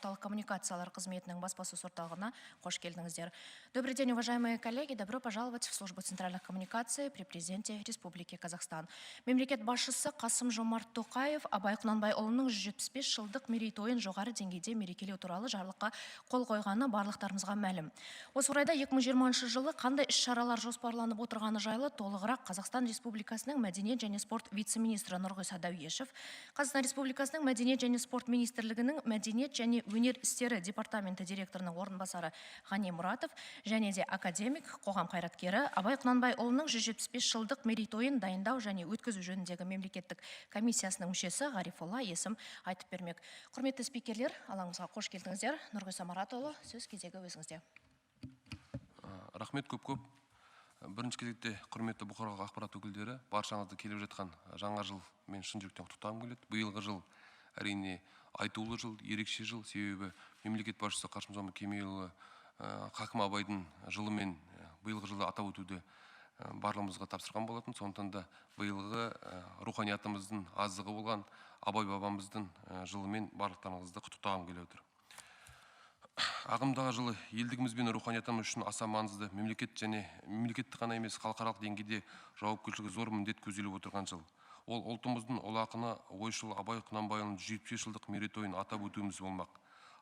орталық коммуникациялар қызметінің баспасөз орталығына қош келдіңіздер. Добрый день, уважаемые коллеги. Добро пожаловать в службу центральных коммуникаций при президенте Республики Казахстан. Мемлекет басшысы Қасым-Жомарт Тоқаев Абай Құнанбайұлының 175 жылдық мерейтойын жоғары деңгейде мерекелеу туралы жарлыққа қол қойғаны барлықтарымызға мәлім. Осы орайда 2020 жылы қандай іс-шаралар жоспарланып отырғаны жайлы толығырақ Қазақстан Республикасының мәдениет және спорт вице-министрі Нұрғиса Дәуешев, Қазақстан Республикасының мәдениет және спорт министрлігінің мәдениет және өнер істері департаменті директорының орынбасары Ғани Мұратов және де академик, қоғам қайраткері Абай Құнанбайұлының 175 жылдық мерейтойын дайындау және өткізу жөніндегі мемлекеттік комиссиясының мүшесі Ғарифолла есім айтып бермек. Құрметті спикерлер, алаңымызға қош келдіңіздер. Нұрғиса Мұратұлы, сөз кезегі өзіңізде. Рахмет көп. Бірінші кезекте құрметті бұқаралық ақпарат өкілдері, баршаңызды келіп жатқан жаңа жыл мен шын жүректен құттықтағым келеді. Биылғы жыл әрине айтулы жыл, ерекше жыл, себебі мемлекет басшысы Қасым-Жомарт Кемелұлы Хакім Абайдың жылымен биылғы жылды атап өтуді барлығымызға тапсырған болатын. Сондықтан да биылғы руханиятымыздың азығы болған Абай бабамыздың жылымен барлықтарыңызды құттықтағым келіп отыр. Ағымдағы жылы елдігіміз бен руханиятымыз үшін аса маңызды мемлекеттік қана емес халықаралық деңгейде жауапкершілігі зор міндет көзделіп отырған жыл. Ол ұлтымыздың ұлы ақыны ойшыл Абай Құнанбайұлының 175 жылдық мерейтойын атап өтуіміз болмақ.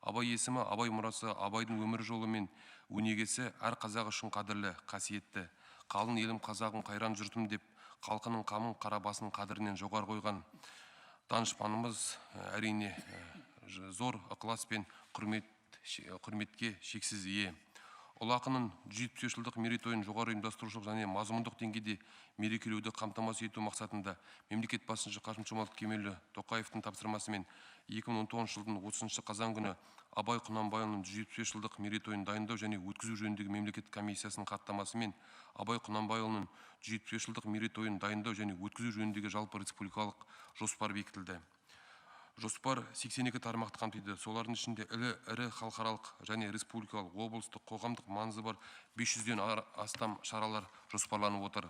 Абай есімі, Абай мұрасы, Абайдың өмір жолы мен өнегесі әр қазақ үшін қадірлі, қасиетті. Қалың елім қазағым қайран жұртым деп, халқының қамын қара басының қадірінен жоғары қойған данышпанымыз әрине зор ықылас пен құрметке шексіз ие. Ұлы ақынның 175 жылдық мерейтойын жоғары ұйымдастырушылық және мазмұндық деңгейде мерекелеуді қамтамасыз ету мақсатында мемлекет басшысы Қасым-Жомарт Кемелұлы Тоқаевтың тапсырмасымен 2019 жылдың 30 қазан күні Абай Құнанбайұлының 175 жылдық мерейтойын дайындау және өткізу жөніндегі мемлекет комиссиясының хаттамасымен Абай Құнанбайұлының 175 жылдық мерейтойын дайындау және өткізу жөніндегі жалпы республикалық жоспар бекітілді. Жоспар 82 тармақты қамтиды. Солардың ішінде ірі халықаралық және республикалық, облыстық, қоғамдық маңызы бар 500-ден астам шаралар жоспарланып отыр.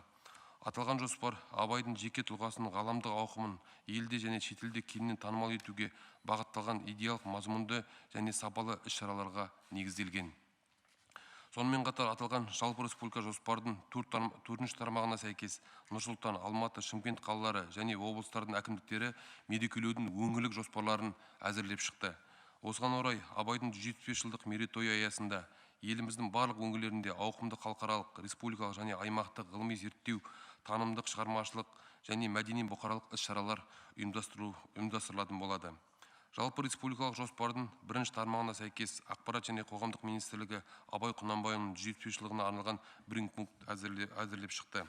Аталған жоспар Абайдың жеке тұлғасының ғаламдық ауқымын елде және шетелде кеңінен танымал етуге бағытталған идеялық мазмұнды және сапалы іс-шараларға негізделген. Сонымен қатар аталған жалпы республика жоспардың 4-ші тармағына сәйкес Нұр-Сұлтан, Алматы, Шымкент қалалары және облыстардың әкімдіктері мерекелеудің өңірлік жоспарларын әзірлеп шықты. Осыған орай Абайдың 175 жылдық мерейтойы аясында еліміздің барлық өңірлерінде ауқымды халықаралық, республикалық және аймақтық ғылыми зерттеу, танымдық, шығармашылық және мәдени бұқаралық іс-шаралар ұйымдастырылатын болады. Жалпы республикалық жоспардың 1-ші тармағына сәйкес ақпарат және қоғамдық министрлігі Абай Құнанбайұлының 175 жылдығына арналған брифинг пункт әзірлеп шықты.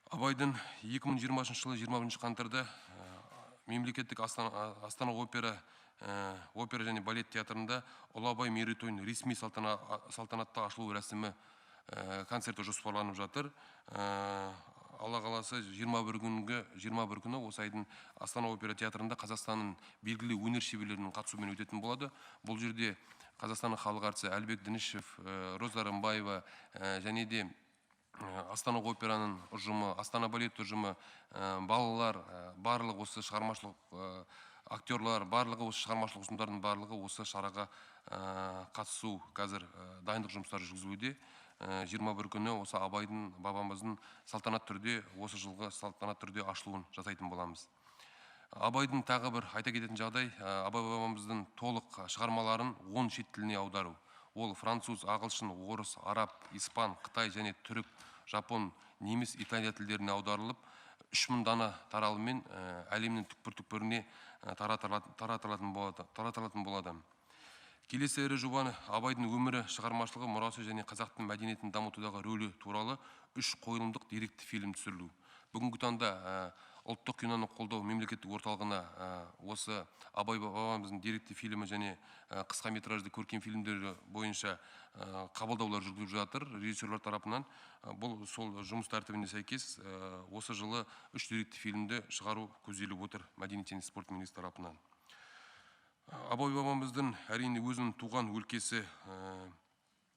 Абайдың 2020 жылы 21 қаңтарда мемлекеттік Астана опера және балет театрында Ұлы Абай мерейтойын ресми салтанатты ашылу рәсімі концерті жоспарланып жатыр. Алла қаласа 21 күні осы айдың Астана опера театрында Қазақстанның белгілі өнер шеберлерінің қатысуымен өтетін болады. Бұл жерде Қазақстанның халық әртісі Әлібек Дінішев, Роза Рымбаева және де Астана операның ұжымы, Астана балет ұжымы, балалар, барлығы осы шығармашылық актерлар, барлығы осы шығармашылық ұжымдардың барлығы осы шараға қатысу қазір дайындық жұмыстары жүргізілуде. 21 күні осы Абайдың бабамыздың салтанат түрде, осы жылғы салтанат түрде ашылуын жасайтын боламыз. Абайдың тағы бір айта кететін жағдай, Абай бабамыздың толық шығармаларын 10 шет тіліне аудару. Ол француз, ағылшын, орыс, араб, испан, қытай және түрік, жапон, неміс, италия тілдеріне аударылып, 3000 дана таралыммен әлемнің түкпір-түкпіріне таратылатын болады. Келесі ірі жобаны Абайдың өмірі, шығармашылығы, мұрасы және қазақтың мәдениетін дамытудағы рөлі туралы 3 қойылымдық деректі фильм түсірілу. Бүгінгі таңда ұлттық киноны қолдау мемлекеттік орталығына осы Абай бабамыздың деректі фильмі және қысқа метражды көркем фильмдері бойынша қабылдаулар жүргізіліп жатыр режиссерлар тарапынан. Бұл сол жұмыс тәртібіне сәйкес осы жылы 3 деректі фильмді шығару көзделіп отыр мәдениет және спорт министрі тарапынан. Абай бабамыздың әрине өзінің туған өлкесі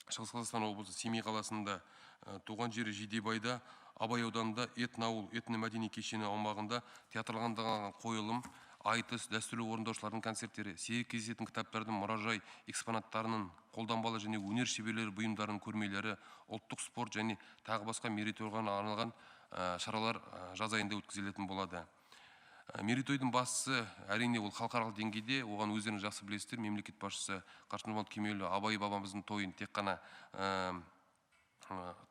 Шығыс Қазақстан облысы Семей қаласында, туған жері Жидебайда, Абай ауданында этноауыл, этномәдени кешені аумағында театрландырылған қойылым айтыс, дәстүрлі орындаушылардың концерттері, сирек кездесетін кітаптардың мұражай экспонаттарының, қолданбалы және өнер шеберлері бұйымдарының көрмелері, ұлттық спорт және тағы басқа мерейтойға арналған шаралар жаз айында өткізілетін болады. Мерейтойдың бастысы әрине ол халықаралық деңгейде, оған өздеріңіз жақсы білесіздер, мемлекет басшысы Қасым-Жомарт Кемелұлы Абай бабамыздың тойын тек қана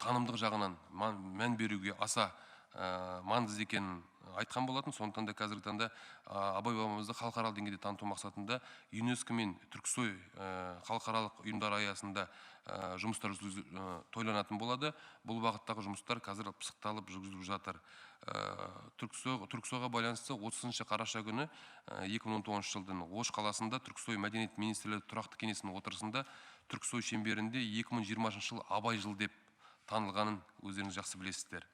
танымдық жағынан мән беруге аса маңызды екенін айтқан болатын. Сондықтан да қазіргі таңда Абай бабамызды халықаралық деңгейде таныту мақсатында ЮНЕСКО мен Түрксой халықаралық ұйымдар аясында жұмыстар тойланатын болады. Бұл бағыттағы жұмыстар қазір пысықталып жүргізіліп жатыр. Түрксойға байланысты 30 қараша күні 2019 жылдың Ош қаласында Түрксой мәдениет министрлігі тұрақты кеңесінің отырысында Түрксой шеңберінде 2020 жыл Абай жыл деп танылғанын өздеріңіз жақсы білесіздер.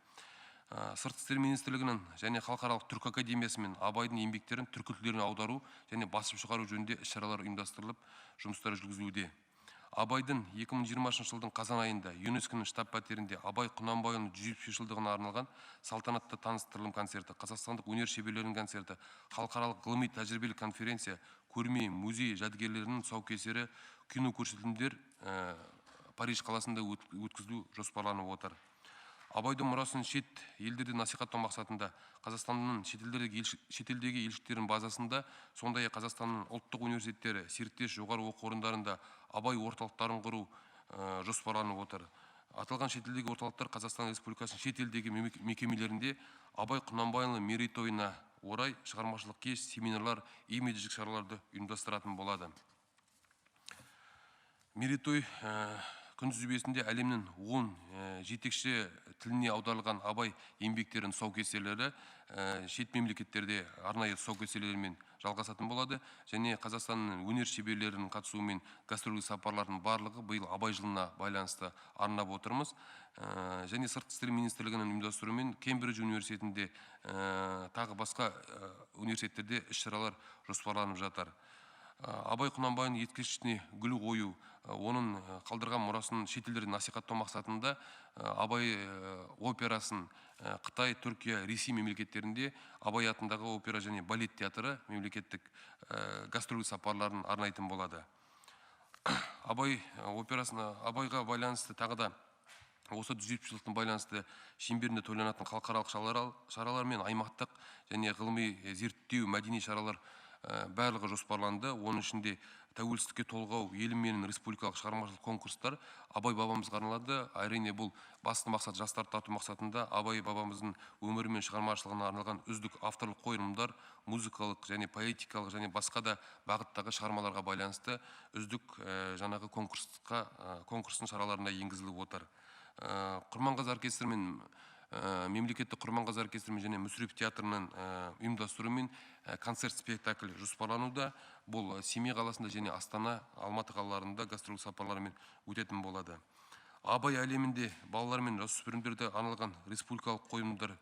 Сыртқы істер министрлігінің және халықаралық түркі академиясымен Абайдың еңбектерін түркі тілдеріне аудару және басып шығару жөнінде іс-шаралар ұйымдастырылып, жұмыстар жүргізілуде. Абайдың 2020 жылдың қазан айында ЮНЕСКО-ның штаб-пәтерінде Абай Құнанбайұлының 170 жылдығына арналған салтанатты таныстырылым концерті, қазақстандық өнер шеберлерінің концерті, халықаралық ғылыми тәжірибелік конференция, көрме, музей жәдігерлерінің тұсаукесері, кино көрсетілімдер Париж қаласында өткізілу жоспарланып отыр. Абайдың мұрасын шет елдерде насихаттау мақсатында Қазақстанның шетелдегі елшіліктерінің базасында, сондай-ақ Қазақстанның ұлттық университеттері, серіктес жоғары оқу орындарында Абай орталықтарын құру жоспарланып отыр. Аталған шетелдегі орталықтар Қазақстан Республикасының шетелдегі мекемелерінде Абай Құнанбайұлы мерейтойына орай шығармашылық кеш, семинарлар, имидждік шараларды ұйымдастыратын болады. Мерейтой күнтізбесінде әлемнің 10 жетекші тіліне аударылған Абай еңбектерінің тұсаукесерлері шет мемлекеттерде арнайы тұсаукесерлермен жалғасатын болады. Және Қазақстанның өнер шеберлерінің қатысуымен гастрольдік сапарлардың барлығы биыл Абай жылына байланысты арнап отырмыз. Және Сыртқы істер министрлігінің ұйымдастыруымен Кембридж университетінде тағы басқа университеттерде іс-шаралар жоспарланып жатыр. Абай Құнанбайұлының ескерткішіне гүл қою, оның қалдырған мұрасын шетелдерде насихаттау мақсатында Абай операсын Қытай, Түркия, Ресей мемлекеттерінде Абай атындағы опера және балет театры мемлекеттік гастрольдік сапарларын арнайтын болады. Абай операсына Абайға байланысты тағы да осы 170 жылдықтың байланысты шеңберінде тойланатын халықаралық шаралар мен аймақтық және ғылыми зерттеу мәдени шаралар барлығы жоспарланды. Оның ішінде тәуелсіздікке толғау, елім менің республикалық шығармашылық конкурстар Абай бабамызға арналады. Әрине бұл басты мақсат жастарды тарту мақсатында Абай бабамыздың өмірі мен шығармашылығына арналған үздік авторлық қойылымдар, музыкалық және поэтикалық және басқа да бағыттағы шығармаларға байланысты үздік жаңағы конкурстың шараларына енгізіліп отыр. Құрманғазы оркестрімен мемлекеттік Құрманғазы оркестрімен және Мүсірепов театрының ұйымдастыруымен концерт-спектакль жоспарлануда. Бұл Семей қаласында және Астана, Алматы қалаларында гастрольдік сапарлармен өтетін болады. Абай әлемінде балалар мен жасөспірімдерге арналған республикалық қойылымдар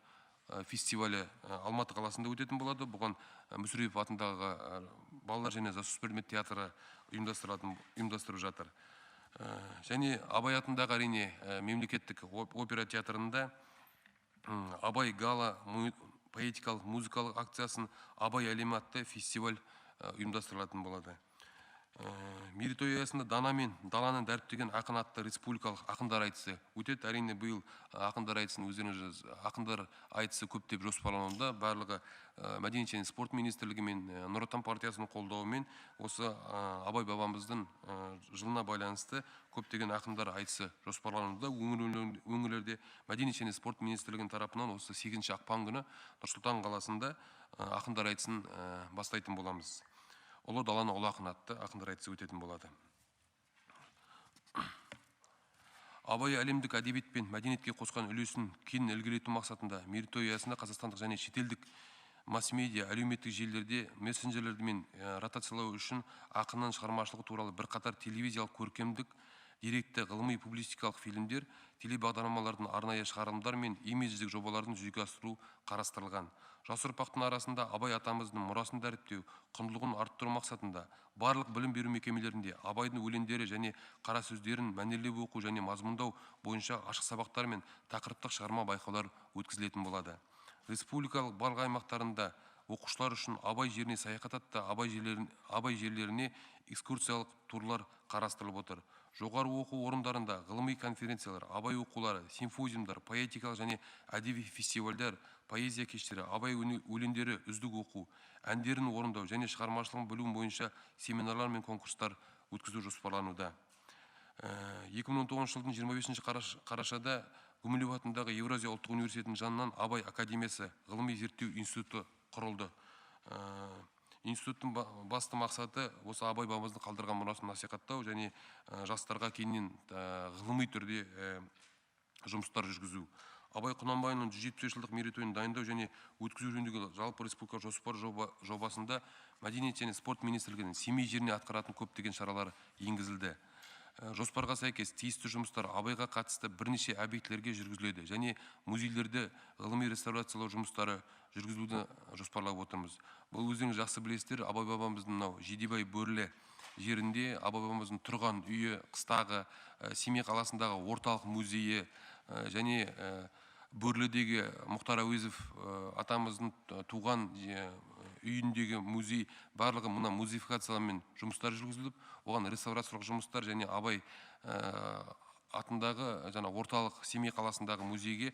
фестивалі Алматы қаласында өтетін болады. Бұған Мүсірепов атындағы балалар және жасөспірімдер театры ұйымдастырып жатыр. Және Абай атындағы әрине мемлекеттік опера театрында Абай гала поэтикалық музыкалық акциясын Абай әлемі атты фестиваль ұйымдастырылатын болады. Мерейтой аясында дана мен даланы дәріптеген ақын атты республикалық ақындар айтысы өтеді. Әрине биыл ақындар айтысын өздеріңіз ақындар айтысы көптеп жоспарлануда. Барлығы Мәдениет және спорт министрлігі мен Нұр Отан партиясының қолдауымен осы Абай бабамыздың жылына байланысты көптеген ақындар айтысы жоспарлануда. Өңірлерде Мәдениет және спорт министрлігінің тарапынан осы 8 ақпан күні Нұр-Сұлтан қаласында ақындар айтысын бастайтын боламыз. Ұлы даланы ұлы ақын атты ақындар айтысы өтетін болады. Абай әлемдік әдебиет пен мәдениетке қосқан үлесін кең ілгерілету мақсатында мерейтой аясында қазақстандық және шетелдік масс-медиа, әлеуметтік желілерде, мессенджерлерді мен ротациялау үшін ақынның шығармашылығы туралы бірқатар телевизиялық көркемдік, деректі ғылыми публистикалық фильмдер, телебағдарламалардың арнайы шығарылымдар мен имидждік жобалардың жүзеге асыру қарастырылған. Жас ұрпақтың арасында Абай атамыздың мұрасын дәріптеу, құндылығын арттыру мақсатында барлық білім беру мекемелерінде Абайдың өлеңдері және қара сөздерін мәнерлеп оқу және мазмұндау бойынша ашық сабақтар мен тақырыптық шығарма байқаулар өткізілетін болады. Республикалық барлық аймақтарында оқушылар үшін абай жеріне саяхат атты абай жерлеріне экскурсиялық турлар қарастырылып отыр. Жоғары оқу орындарында ғылыми конференциялар, абай оқулары, симфозиумдар, поэтикалық және әдеби фестивальдар, поэзия кештері, абай өлеңдері үздік оқу, әндерін орындау және шығармашылығын білу бойынша семинарлар мен конкурстар өткізу жоспарлануда. 2019 жылдың 25 қарашада Гумилев атындағы Еуразия ұлттық университетінің жанынан Абай академиясы ғылыми зерттеу институты құрылды. Институттың басты мақсаты осы Абай бабамыздың қалдырған мұрасын насихаттау және жастарға кеңінен ғылыми түрде жұмыстар жүргізу. Абай Құнанбайұлының 170 жылдық мерейтойын дайындау және өткізу жөніндегі жалпы республика жоспар жобасында Мәдениет және спорт министрлігінің Семей жеріне атқаратын көптеген шаралар енгізілді. Жоспарға сәйкес тиісті жұмыстар Абайға қатысты бірнеше объектілерге жүргізіледі және музейлерде ғылыми реставрациялау жұмыстары жүргізілуді жоспарлап отырмыз. Бұл өздеріңіз жақсы білесіздер, Абай бабамыздың мынау Жидебай бөрілі жерінде Абай бабамыздың тұрған үйі, қыстағы Семей қаласындағы орталық музейі және Бөрлідегі Мұхтар Әуезов атамыздың туған үйіндегі музей барлығы мына музейфикациялармен жұмыстар жүргізіліп, оған реставрациялық жұмыстар және Абай атындағы орталық Семей қаласындағы музейге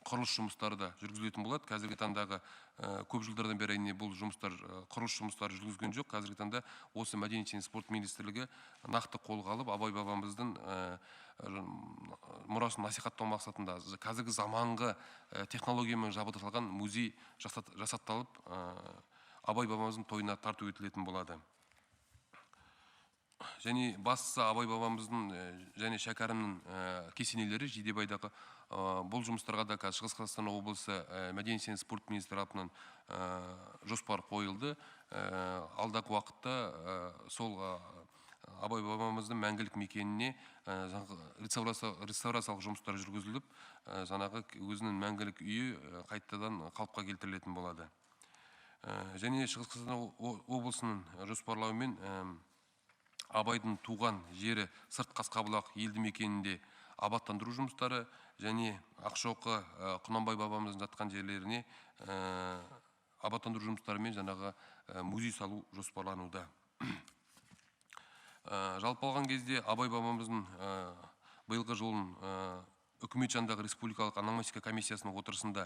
құрылыс жұмыстары да жүргізілетін болады. Қазіргі таңдағы көп жылдардан бері бұл жұмыстар, құрылыс жұмыстары жүргізген жоқ. Қазіргі таңда осы Мәдениет және спорт министрлігі нақты қолға алып, Абай бабамыздың мұрасын насихаттау мақсатында қазіргі заманғы технологиямен жабдықталған музей жасақталып, Абай бабамыздың тойына тарту етілетін болады. Және бастысы Абай бабамыздың және Шәкәрімнің кесенелері Жидебайдағы бұл жұмыстарға да Шығыс Қазақстан облысы Мәдениет және спорт министрлігі тарапынан жоспар қойылды. Алдағы уақытта сол Абай бабамыздың мәңгілік мекеніне реставрациялық жұмыстар жүргізіліп, өзінің мәңгілік үйі қайтадан қалыпқа келтірілетін болады. Және Шығыс Қазақстан облысының жоспарлауымен Абайдың туған жері Сырт Қасқабұлақ елді мекенінде абаттандыру жұмыстары және Ақшоқы Құнанбай бабамыздың жатқан жерлеріне абаттандыру жұмыстарымен музей салу жоспарлануда. Жалпы алған кезде Абай бабамыздың биылғы жылын үкімет жанындағы республикалық ономастика комиссиясының отырысында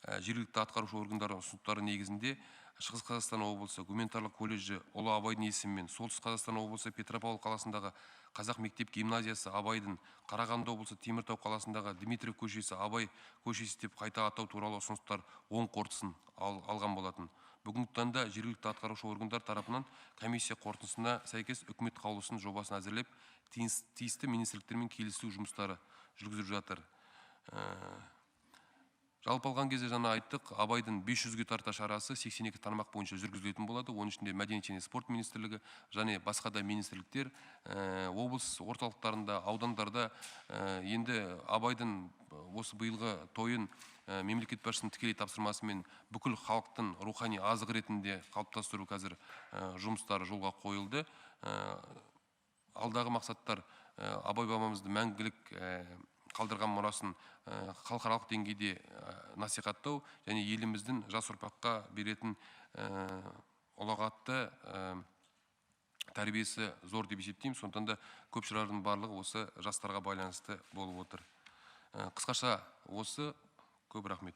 жергілікті атқарушы органдардың ұсыныстары негізінде Шығыс Қазақстан облысы гуманитарлық колледжі Ұлы Абайдың есімімен, Солтүстік Қазақстан облысы Петропавл қаласындағы Қазақ мектеп гимназиясы Абайдың, Қарағанды облысы Теміртау қаласындағы Дмитриев көшесі Абай көшесі деп қайта атау туралы ұсыныстар оң қорытындысын алған болатын. Бүгінгі таңда жергілікті атқарушы органдар тарапынан комиссия қорытындысына сәйкес үкімет қаулысының жобасын әзірлеп, тиісті министрліктермен келісу жұмыстары жүргізіліп жатыр. Жалпы алған кезде айттық, Абайдың 500-ге тарта шарасы 82 тармақ бойынша жүргізілетін болады. Оның ішінде Мәдениет және спорт министрлігі және басқа да министрліктер облыс орталықтарында, аудандарда енді Абайдың осы биылғы тойын мемлекет басшысының тікелей тапсырмасымен бүкіл халықтың рухани азығы ретінде қалыптастыру қазір жұмыстары жолға қойылды. Алдағы мақсаттар Абай бабамызды мәңгілік қалдырған мұрасын халықаралық деңгейде насихаттау және еліміздің жас ұрпаққа беретін ұлағатты тәрбиесі зор деп есептеймін. Сондықтан да көп шаралардың барлығы осы жастарға байланысты болып отыр. Қысқаша осы. Көп рахмет.